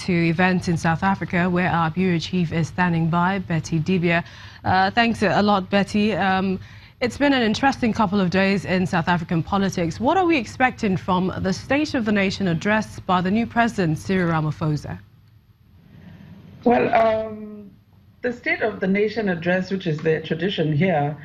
to events in South Africa, where our bureau chief is standing by, Betty Dibia. Thanks a lot, Betty. It's been an interesting couple of days in South African politics. What are we expecting from the State of the Nation address by the new president, Cyril Ramaphosa? Well, the State of the Nation address, which is their tradition here,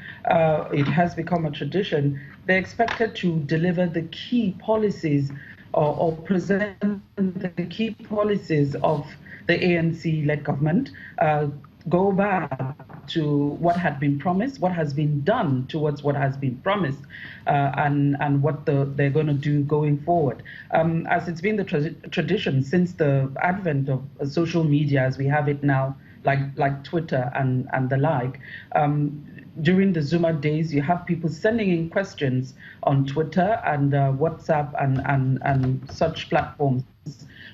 it has become a tradition. They're expected to deliver the key policies or present the key policies of the ANC-led government, go back to what had been promised, what has been done towards what has been promised, and what they're going to do going forward. As it's been the tradition since the advent of social media as we have it now, like Twitter and the like, during the Zuma days, you have people sending in questions on Twitter and WhatsApp and such platforms,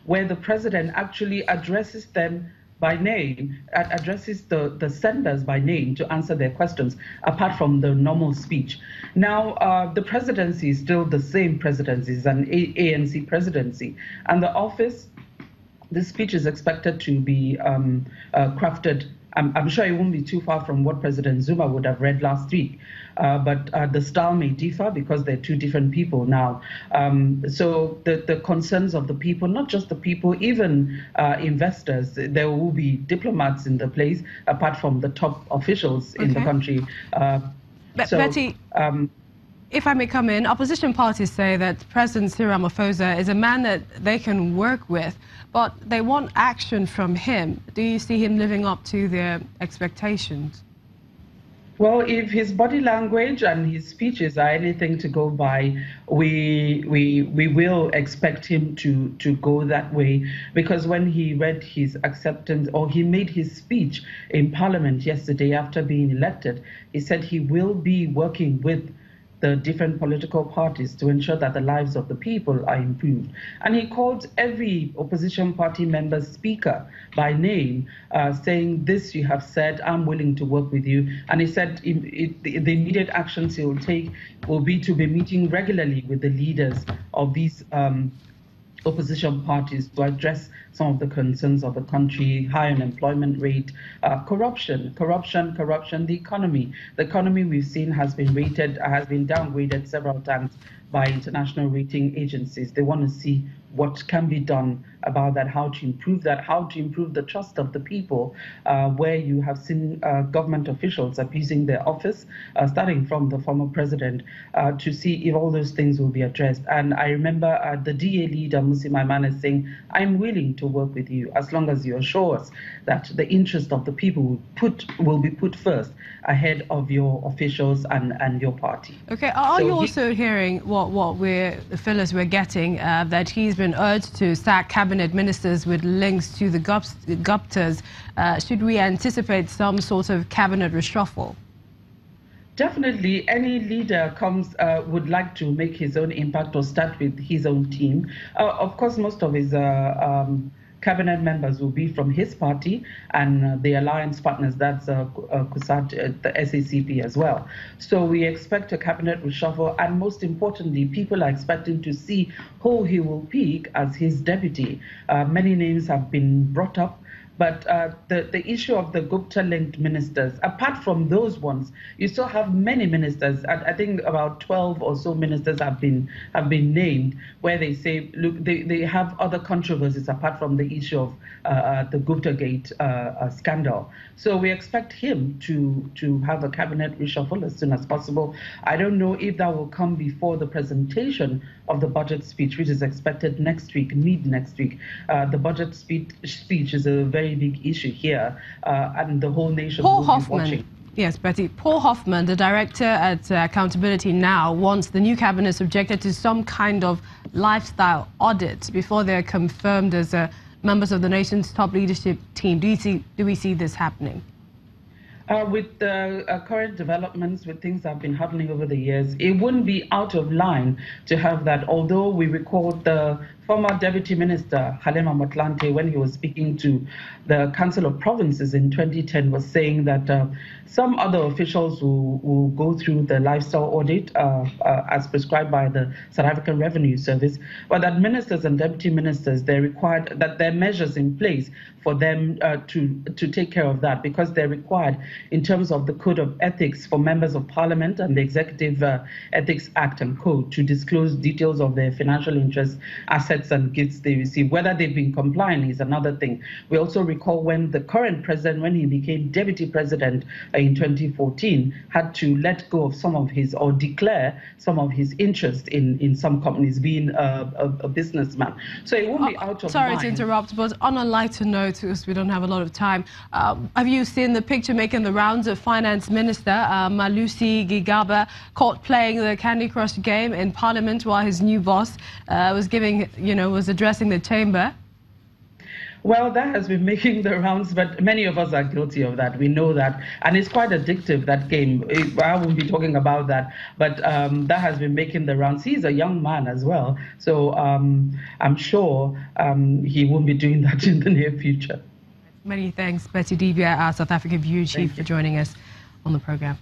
where the president actually addresses them by name, addresses the senders by name to answer their questions, apart from the normal speech. Now, the presidency is still the same presidency, it's an ANC presidency, and the office, the speech is expected to be crafted. I'm sure it won't be too far from what President Zuma would have read last week, but the style may differ because they're two different people now. So the concerns of the people, not just the people, even investors, there will be diplomats in the place, apart from the top officials in the country. Betty, if I may come in, opposition parties say that President Cyril Ramaphosa is a man that they can work with, but they want action from him. Do you see him living up to their expectations? Well, if his body language and his speeches are anything to go by, we will expect him to go that way, because when he read his acceptance, or he made his speech in Parliament yesterday after being elected, he said he will be working with the different political parties to ensure that the lives of the people are improved. And he called every opposition party member speaker by name, saying, this you have said, I'm willing to work with you. And he said the immediate actions he will take will be to be meeting regularly with the leaders of these opposition parties to address some of the concerns of the country: high unemployment rate, corruption, the economy. The economy we've seen has been downgraded several times by international rating agencies. They want to see what can be done about that, how to improve the trust of the people, where you have seen government officials abusing their office, starting from the former president, to see if all those things will be addressed. And I remember the DA leader, Mmusi Maimane, saying, I'm willing to work with you as long as you assure us that the interest of the people will be put first ahead of your officials and your party. Okay, are you also hearing what the fillers we're getting, that he's been urged to sack cabinet ministers with links to the Guptas? Should we anticipate some sort of cabinet reshuffle? Definitely, any leader would like to make his own impact or start with his own team. Of course, most of his cabinet members will be from his party and the alliance partners, that's CUSAT, the SACP as well. So we expect a cabinet reshuffle, and most importantly, people are expecting to see who he will pick as his deputy. Many names have been brought up, but the issue of the Gupta-linked ministers, apart from those ones, you still have many ministers. I think about 12 or so ministers have been named, where they say, look, they have other controversies apart from the issue of the Gupta-gate scandal. So we expect him to have a cabinet reshuffle as soon as possible. I don't know if that will come before the presentation of the budget speech, which is expected next week, mid-next week. The budget speech is a very big issue here, and the whole nation will be watching. Yes, Betty. Paul Hoffman, the director at Accountability Now, wants the new cabinet subjected to some kind of lifestyle audit before they're confirmed as members of the nation's top leadership team. Do we see this happening? With the current developments, with things that have been happening over the years, it wouldn't be out of line to have that. Although we recall the former Deputy Minister Halema Motlanthe, when he was speaking to the Council of Provinces in 2010, was saying that some other officials will go through the lifestyle audit as prescribed by the South African Revenue Service, but that ministers and deputy ministers, they're required, that there are measures in place for them to take care of that, because they're required in terms of the Code of Ethics for members of Parliament and the Executive Ethics Act and Code to disclose details of their financial interests, assets and gifts they receive. Whether they've been complying is another thing. We also recall when the current president, when he became deputy president in 2014, had to let go of some of his, or declare some of his interest in some companies, being a businessman. So it won't be out of Sorry mind. to interrupt, but on a lighter note, because we don't have a lot of time, have you seen the picture making the rounds of Finance Minister Malusi Gigaba caught playing the Candy Crush game in Parliament while his new boss was addressing the chamber? Well, that has been making the rounds, but many of us are guilty of that. We know that. And it's quite addictive, that game. I won't be talking about that, but that has been making the rounds. He's a young man as well, so I'm sure he won't be doing that in the near future. Many thanks, Betty Dibia, our South African Bureau Chief, for joining us on the program.